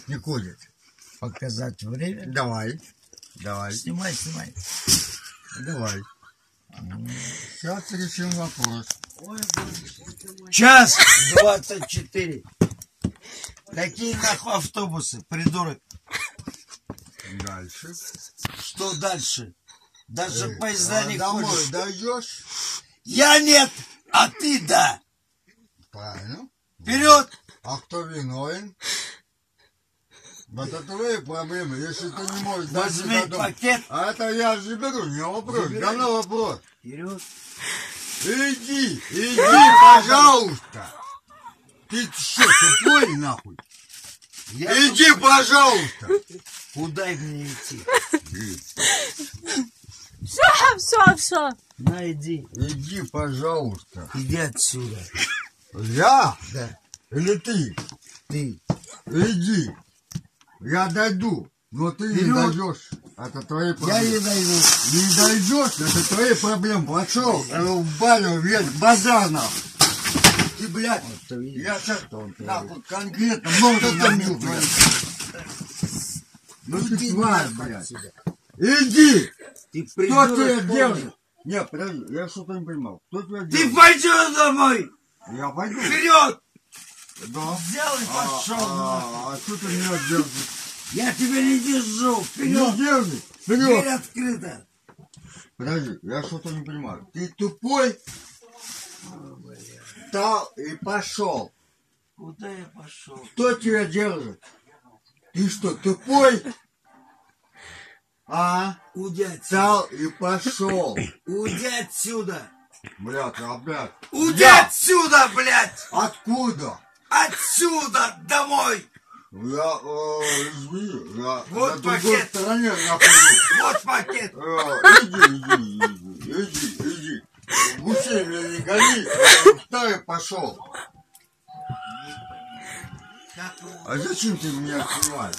Не курит. Показать время? Давай. Давай. Снимай, снимай. Давай. Сейчас решим вопрос. Час 24. Какие нахуй автобусы, придурок? Дальше. Что дальше? Даже поезда не домой ходят. дойдешь? Я нет, а ты да. Правильно. Вперед! А кто виновен? Вот это твои проблемы. Если ты не можешь Возьми дойти до дома. пакет. А это я заберу, не вопрос. Забирай. Да на вопрос. Вперед! Иди, пожалуйста. Ты что, тупой нахуй? Иди, пожалуйста. Куда мне идти? Все. На, иди. Иди, пожалуйста. Иди отсюда. Я? Да. Или ты? Ты. Иди. Я дойду, но ты не Вперед. дойдешь. Это твои Я проблемы. не дойду. Не дойдешь, это твои проблемы. Пошел в баню, весь базар нахуй. Ты, блядь, Вот ты видишь, я сейчас что он нахуй конкретно много набил, блядь. Ну ты Иди тварь, нахуй блядь. отсюда. Иди! Ты Кто придурок тебя полный. держит? Нет, подожди, я что-то не понимал. Кто тебя Ты держит? пойдешь домой! Я пойду. Вперед! Да. Взял и пошел нахуй. А что ты меня держишь? Я тебя не держу. Не Вперед! держи. Дверь Вперед. открыта. Подожди, я что-то не понимаю. Ты тупой? Встал и пошел. Куда я пошел? Кто тебя держит? Ты что, тупой? А? Уйди отсюда. Встал и пошел. Уйди отсюда. Блядь, блядь. Уйди Я? отсюда, блядь! Откуда? Отсюда! Домой! Я, извини, я Вот на другой пакет. стороне нахожусь. Вот пакет! Иди. Гусей меня не гони, встал и пошел. Как его? А зачем ты меня снимаешь?